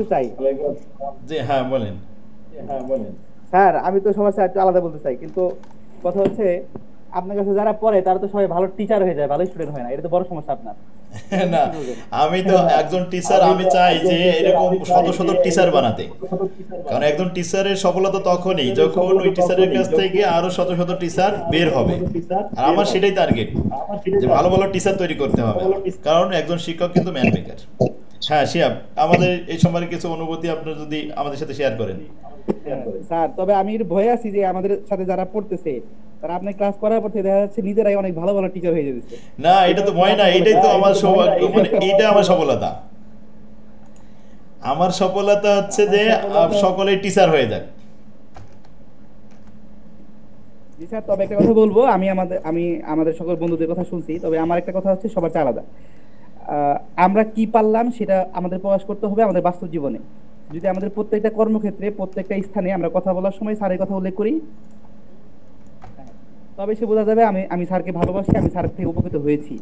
চাই। জি হ্যাঁ বলেন। স্যার আমি তো সবার সাথে একটু আলাদা বলতে চাই, কিন্তু কথা হচ্ছে আপনার কাছে যারা পড়ে তারা তো সবাই ভালো টিচার হয়ে যায়, ভালো স্টুডেন্ট হয় না। এটা তো বড় সমস্যা আপনার। এটা নিয়ে না, কি বলবেন? আমি তো একজন টিচার, আমি চাই যে এরকম শত শত টিচার বানাতে। কারণ একজন টিচারের সফলতা তখনই যখন ওই টিচারের কাছ থেকে আরো শত শত টিচার বের হবে। আর আমার সেটাই টার্গেট, যে ভালো ভালো টিচার তৈরি করতে হবে আমার, কারণ একজন শিক্ষক কিন্তু ম্যান মেকার। হ্যাঁ শিয়াব, আমাদের এই সম্পর্কে কিছু অনুভূতি আপনার যদি আমাদের সাথে শেয়ার করেন। হ্যাঁ, স্যার তবে আমি একটু ভয়ে আছি যে আমাদের সাথে যারা পড়তেছে তারা আপনি ক্লাস করার পর থেকে দেখা যাচ্ছে নিজেরাই অনেক ভালো ভালো টিচার হয়ে যাচ্ছে। না, এটা এটা তো হচ্ছে ভয় না, আপনার বলে এটাই তো কথা। আমার সৌভাগ্য, মানে এইটা আমার সফলতা। আমার সফলতা হচ্ছে যে সকলেই টিচার হয়ে যাক। জি স্যার, তবে একটা কথা বলবো, আমি আমাদের সকল বন্ধুদের কথা শুনছি, তবে আমার একটা কথা হচ্ছে সবার চেয়ে আলাদা। আহ, আমরা কি পারলাম সেটা আমাদের প্রকাশ করতে হবে আমাদের বাস্তব জীবনে। যদি আমাদের প্রত্যেকটা কর্মক্ষেত্রে প্রত্যেকটা স্থানে আমরা কথা বলার সময় স্যারের কথা উল্লেখ করি, হ্যাঁ, তবে সে বোঝা যাবে আমি আমি স্যারকে ভালোবাসি, আমি স্যার থেকে উপকৃত হয়েছি।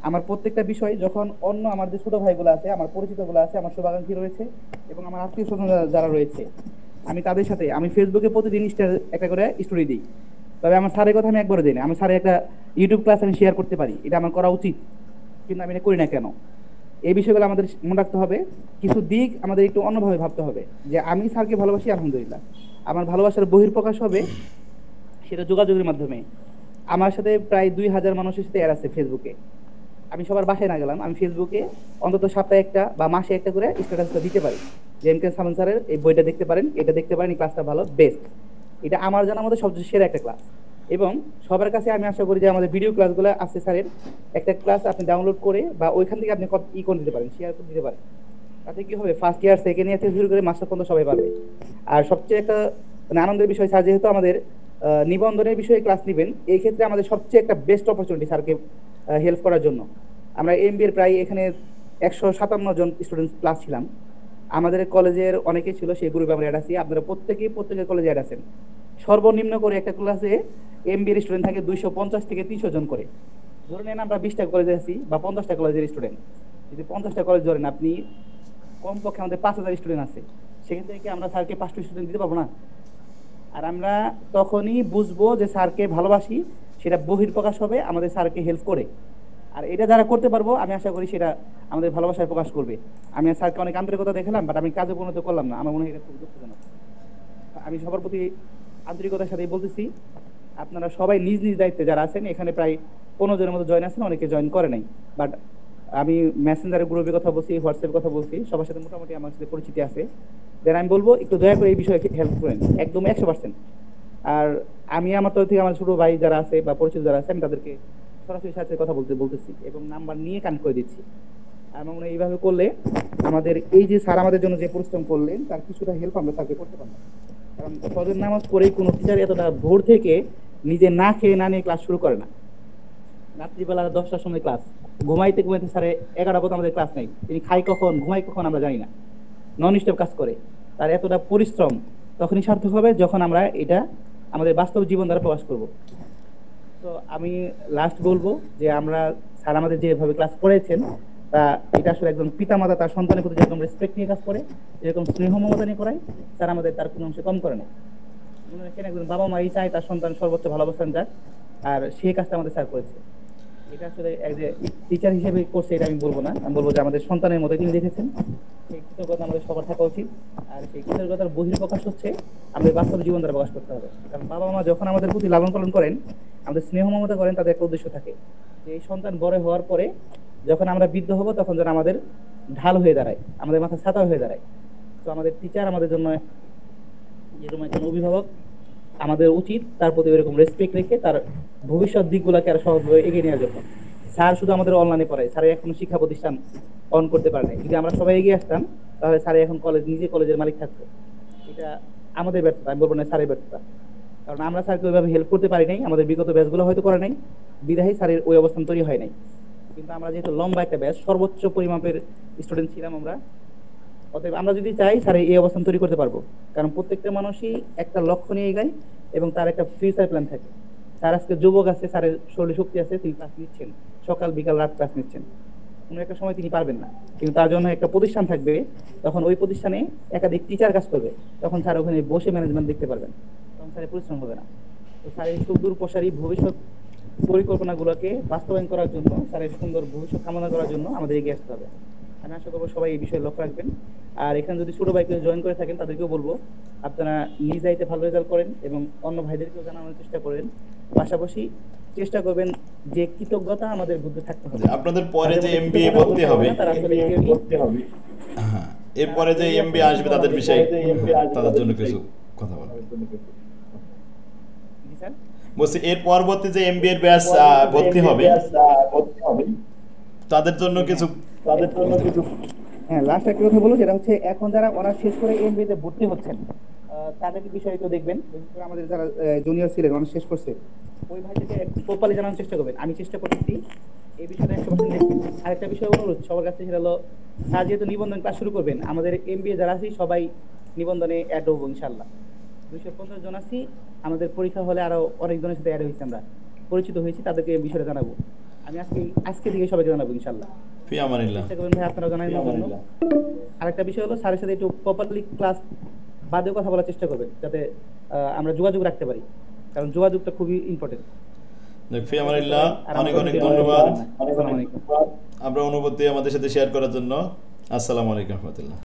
আমার প্রত্যেকটা বিষয় যখন অন্য আমার যে ছোট ভাইগুলো আছে, আমার পরিচিত গুলো আছে, আমার শুভাকাঙ্ক্ষী রয়েছে এবং আমার আত্মীয় স্বজন যারা রয়েছে, আমি তাদের সাথে আমি ফেসবুকে প্রতিদিন একটা করে স্টোরি দিই। তবে আমার স্যারের কথা আমি একবারও দিই না। আমি স্যারের একটা ইউটিউব ক্লাস আমি শেয়ার করতে পারি, এটা আমার করা উচিত, কিন্তু আমি এটা করি না কেন? এই বিষয়গুলো আমাদের মনে রাখতে হবে। কিছু দিক আমাদের একটু অন্যভাবে ভাবতে হবে। যে আমি স্যারকে ভালোবাসি, আলহামদুলিল্লাহ, আমার ভালোবাসার বহিঃপ্রকাশ হবে সেটা যোগাযোগের মাধ্যমে। আমার সাথে প্রায় 2000 মানুষের সাথে অ্যাড আছে ফেসবুকে। আমি সবার বাসায় না গেলাম, আমি ফেসবুকে অন্তত সপ্তাহে একটা বা মাসে একটা করে স্ট্যাটাসটা দিতে পারি যে এম কে সালমান স্যারের এই বইটা দেখতে পারেন, এটা দেখতে পারেন, এই ক্লাসটা ভালো, বেস্ট। এটা আমার জানার মধ্যে সবচেয়ে সেরা একটা ক্লাস। এবং সবার কাছে আমি আশা করি যে আমাদের ভিডিও ক্লাসগুলো আছে স্যারের, একটা ক্লাস আপনি ডাউনলোড করে বা ওইখান থেকে আপনি করে দিতে পারেন, শেয়ার করে দিতে পারেন। তাতে কি হবে, ফার্স্ট ইয়ার সেকেন্ড ইয়ার থেকে শুরু করে মাস্টার পর্যন্ত সবাই পাবে। আর সবচেয়ে একটা মানে আনন্দের বিষয়, স্যার যেহেতু আমাদের নিবন্ধনের বিষয়ে ক্লাস নেবেন, এই ক্ষেত্রে আমাদের সবচেয়ে একটা বেস্ট অপরচুনিটি স্যারকে হেল্প করার জন্য। আমরা এমবিএর প্রায় এখানে 157 জন স্টুডেন্ট ক্লাস ছিলাম। আমাদের কলেজের অনেকেই ছিল, সেই গ্রুপে আমরা অ্যাড আছি। আপনারা প্রত্যেকেই প্রত্যেকের কলেজে অ্যাড আছেন। সর্বনিম্ন করে একটা ক্লাসে এমবিএর স্টুডেন্ট থাকে 250 থেকে 300 জন করে। ধরে নেন আমরা 20টা কলেজে আছি বা 50টা কলেজের স্টুডেন্ট। যদি 50টা কলেজ ধরেন আপনি, কমপক্ষে আমাদের 5000 স্টুডেন্ট আছে। সেখান থেকে আমরা স্যারকে 5টা স্টুডেন্ট দিতে পারবো না? আর আমরা তখনই বুঝবো যে স্যারকে ভালোবাসি, সেটা বহিঃপ্রকাশ হবে আমাদের স্যারকে হেল্প করে। আর এটা যারা করতে পারবো আমি আশা করি সেটা আমাদের ভালোবাসায় প্রকাশ করবে। আমি আর স্যারকে অনেক আন্তরিকতা দেখালাম, বাট আমি কাজে পরিণত করলাম না, আমার মনে হয় এটা খুব দুঃখজনক। আমি সবার প্রতি আন্তরিকতার সাথে বলতেছি, আপনারা সবাই নিজ নিজ দায়িত্বে যারা আছেন, এখানে প্রায় 15 জনের মতো জয়েন আছেন, অনেকে জয়েন করে নাই। বাট আমি মেসেঞ্জারের গ্রুপের কথা বলছি, হোয়াটসঅ্যাপ কথা বলছি, সবার সাথে মোটামুটি আমার সাথে পরিচিতি আছে। দেন আমি বলবো একটু দয়া করে এই বিষয়ে হেল্প করেন, একদম 100%। আর আমি আমার তরফ থেকে আমার ছোট ভাই যারা আছে বা পরিচিত যারা আছে, আমি তাদেরকে সরাসরি সাথে কথা বলতেছি এবং নাম্বার নিয়ে কানেক্ট করে দিচ্ছি। আমার মনে হয় এইভাবে করলে আমাদের এই যে স্যার আমাদের জন্য যে পরিশ্রম করলেন তার কিছুটা হেল্প আমরা তাকে করতে পারবো। কারণ ফজর নামাজ পড়েই কোনো টিচার এতটা ভোর থেকে নিজে না খেয়ে না নিয়ে ক্লাস শুরু করে না। রাত্রিবেলা 10টার সময় ক্লাস, ঘুমাইতে ঘুমাইতে স্যারে 11টা পর্যন্ত আমাদের ক্লাস নেই। তিনি খাই কখন ঘুমাই কখন আমরা জানি না, নন স্টপ কাজ করে। তার এতটা পরিশ্রম তখনই সার্থক হবে যখন আমরা এটা আমাদের বাস্তব জীবন দ্বারা প্রকাশ করব। তো আমি লাস্ট বলবো যে আমরা, স্যার আমাদের যেভাবে ক্লাস করেছেন, তা এটা আসলে একজন পিতামাতা তার সন্তানের প্রতি যেরকম রেসপেক্ট নিয়ে কাজ করে, যেরকম স্নেহ মমতা নিয়ে করায়, স্যার আমাদের তার কোনো অংশে কম করে না। মনে রাখেন একজন বাবা মাই চায় তার সন্তান সর্বোচ্চ ভালো অবস্থান যাক, আর সেই কাজটা আমাদের স্যার করেছে। এটা আসলে টিচার হিসেবে করছে এটা আমি বলবো না, আমি বলবো যে আমাদের সন্তানের মতো তিনি দেখেছেন। সেই কৃতজ্ঞতা আমাদের সবার থাকা উচিত। আর সেই কৃতজ্ঞতার বহিঃপ্রকাশ হচ্ছে আমাদের বাস্তব জীবন দ্বারা প্রকাশ করতে হবে। কারণ বাবা মা যখন আমাদের প্রতি লালন পালন করেন, আমাদের স্নেহ মমতা করেন, তাদের একটা উদ্দেশ্য থাকে যে এই সন্তান বড় হওয়ার পরে যখন আমরা বৃদ্ধ হব তখন যেন আমাদের ঢাল হয়ে দাঁড়ায়, আমাদের মাথা ছাতা হয়ে দাঁড়ায়। তো আমাদের টিচার আমাদের জন্য যেরকম একজন অভিভাবক, আমাদের উচিত তার প্রতি এরকম রেসপেক্ট রেখে তার ভবিষ্যৎ দিকগুলোকে আরো সহজভাবে এগিয়ে নেওয়ার জন্য। স্যার শুধু আমাদের অনলাইনে পড়ায়, স্যার এখনো শিক্ষা প্রতিষ্ঠান অন করতে পারে নাই। যদি আমরা সবাই এগিয়ে আসতাম তাহলে স্যার এখন নিজে কলেজের মালিক থাকতো। এটা আমাদের ব্যর্থতা, আমি বলবো না স্যারের ব্যর্থতা। কারণ আমরা স্যারকে ওইভাবে হেল্প করতে পারি নাই, আমাদের বিগত ব্যাচগুলো হয়তো করে নাই, বিধায়ী স্যারের ওই অবস্থান তৈরি হয় নাই। কিন্তু আমরা যেহেতু লম্বা একটা ব্যাচ, সর্বোচ্চ পরিমাপের স্টুডেন্ট ছিলাম আমরা, অতএব আমরা যদি চাই স্যার এই অবস্থান তৈরি করতে পারবো। কারণ প্রত্যেকটা মানুষই একটা লক্ষ্য নিয়ে এগায় এবং তার একটা ফিউচার প্ল্যান থাকে। স্যার আজকে যুবক আছে, স্যারের শরীরে শক্তি আছে, তিনি ক্লাস নিচ্ছেন, সকাল বিকাল রাত ক্লাস নিচ্ছেন। কোনো একটা সময় তিনি পারবেন না, কিন্তু তার জন্য একটা প্রতিষ্ঠান থাকবে, তখন ওই প্রতিষ্ঠানে একাধিক টিচার কাজ করবে, তখন স্যার ওখানে বসে ম্যানেজমেন্ট দেখতে পারবেন, তখন স্যারের পরিশ্রম হবে না। তো স্যারের সুদূর প্রসারী ভবিষ্যৎ পরিকল্পনাগুলোকে বাস্তবায়ন করার জন্য, স্যারের সুন্দর ভবিষ্যৎ কামনা করার জন্য আমাদের এগিয়ে আসতে হবে। আমি আশা করবো সবাই এই বিষয়ে লক্ষ্য রাখবেন। আর এখানে যদি ছোট ভাইকে জয়েন করে থাকেন তাদেরকেও বলবো আপনারা নিজ দায়িত্বে ভালো রেজাল্ট করেন এবং অন্য ভাইদেরকেও জানানোর চেষ্টা করেন। পাশাপাশি চেষ্টা করবেন যে কৃতজ্ঞতা আমাদের মধ্যে থাকতে হবে। আপনাদের পরে যাদের যে মধ্যে এমবিএ কৃতজ্ঞতা ভর্তি হবে, তারা আসলে কেউই হ্যাঁ, এরপরে যে এমবিএ আসবে তাদের বিষয়ে, তাদের জন্য কিছু কথা বলবো। জি স্যার। বলছি এর পরবর্তী যে এমবিএ এর ব্যাচ ভর্তি হবে তাদের জন্য কিছু হ্যাঁ, লাস্ট একটা কথা বলবো, যেটা হচ্ছে এখন যারা অনার্স শেষ করে এমবিএ তে ভর্তি হচ্ছেন, তাদের বিষয়ে একটু দেখবেন। বিশেষ করে আমাদের যারা জুনিয়র ছিলেন, অনার্স শেষ করছে, ওই ভাইদেরকে প্রপারলি জানানোর চেষ্টা করবেন। আমি চেষ্টা করতেছি এই বিষয়টা 100% দেখবেন। আরেকটা বিষয় অনুরোধ সবার কাছে, সেটা হলো স্যার যেহেতু নিবন্ধন ক্লাস শুরু করবেন, আমাদের এমবিএ যারা আছি সবাই নিবন্ধনে অ্যাড হবো ইনশাল্লাহ। 250 জন আছি, আমাদের পরীক্ষা হলে আরো অনেক জনের সাথে অ্যাড হয়েছি, আমরা পরিচিত হয়েছি, তাদেরকে এই বিষয়টা জানাবো। আমি আজকে থেকে সবাইকে জানাবো ইনশাল্লাহ। ফি আমানিল্লাহ। চেষ্টা করবেন ভাই আপনারা জানানোর জন্য। আরেকটা বিষয় হলো স্যারের সাথে একটু প্রপারলি ক্লাস বাদেও কথা বলার চেষ্টা করবেন, যাতে আমরা যোগাযোগ রাখতে পারি, কারণ যোগাযোগটা খুবই ইম্পর্টেন্ট। ফি আমানিল্লাহ, অনেক অনেক ধন্যবাদ আসসালামু আলাইকুম। আপনার অনুভূতি আমাদের সাথে শেয়ার করার জন্য। আসসালামু আলাইকুম রহমতুল্লাহ।